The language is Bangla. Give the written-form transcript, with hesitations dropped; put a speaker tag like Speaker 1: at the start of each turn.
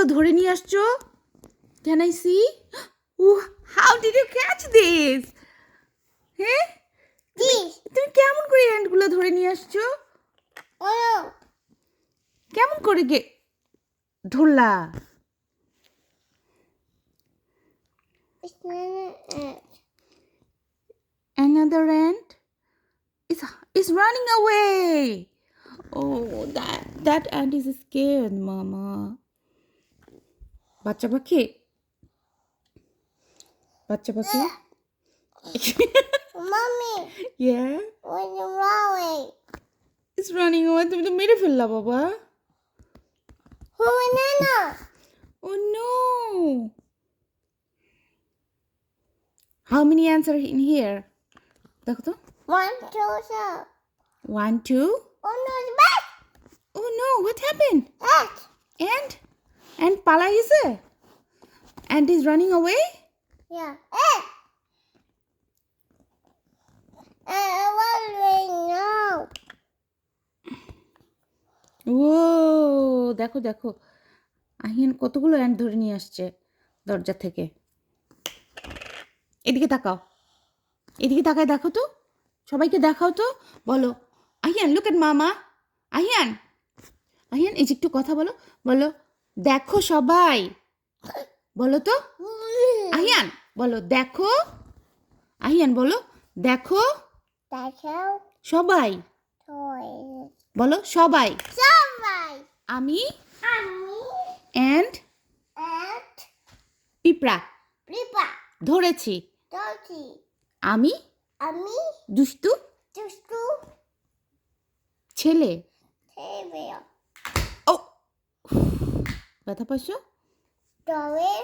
Speaker 1: অ্যান্টগুলো ধরে নিয়ে আসছো? Can I see? How did you catch this? হ্যাঁ, তুমি কেমন করে অ্যান্টগুলো ধরে নিয়ে আসছো? কেমন করে Dharla? Another ant is running away. Oh, that ant is scared, Mama. বাচ্চা পাখি? বাচ্চা পাখি?
Speaker 2: Mommy,
Speaker 1: Yeah,
Speaker 2: when you're running,
Speaker 1: it's running away. তুমি তো মেরে ফেললা বাবা.
Speaker 2: who banana?
Speaker 1: Oh no. How many ants are in here? দেখো তো.
Speaker 2: 1, 2, 3.
Speaker 1: 1, 2.
Speaker 2: Oh no, it's back!
Speaker 1: Oh no, what happened?
Speaker 2: Back!
Speaker 1: And পালা গেছে? And is running away?
Speaker 2: Yeah. Now.
Speaker 1: ও দেখো দেখো, আহিয়ান কতগুলো অ্যান্ট ধরে নিয়ে আসছে দরজা থেকে। এদিকে তাকাও, এদিকে তাকায় দেখো তো, সবাইকে দেখাও তো, বলো আহিয়ান লুক এট মামা। আহিয়ান, আহিয়ান এই যে একটু কথা বলো, বলো দেখো সবাই, বলো তো আহিয়ান, বলো দেখো, আহিয়ান বলো দেখো
Speaker 2: That's how
Speaker 1: সবাই,
Speaker 2: toys.
Speaker 1: বলো সবাই,
Speaker 2: Somebody.
Speaker 1: আমি
Speaker 2: Mommy
Speaker 1: অ্যান্ড
Speaker 2: and
Speaker 1: পিঁপড়া
Speaker 2: Ripa.
Speaker 1: ধরেছি,
Speaker 2: Doggy.
Speaker 1: আমি
Speaker 2: Ami.
Speaker 1: দুষ্টু
Speaker 2: Just to
Speaker 1: ছেলে।
Speaker 2: table.
Speaker 1: ও ব্যথা পাইছো?
Speaker 2: Dory.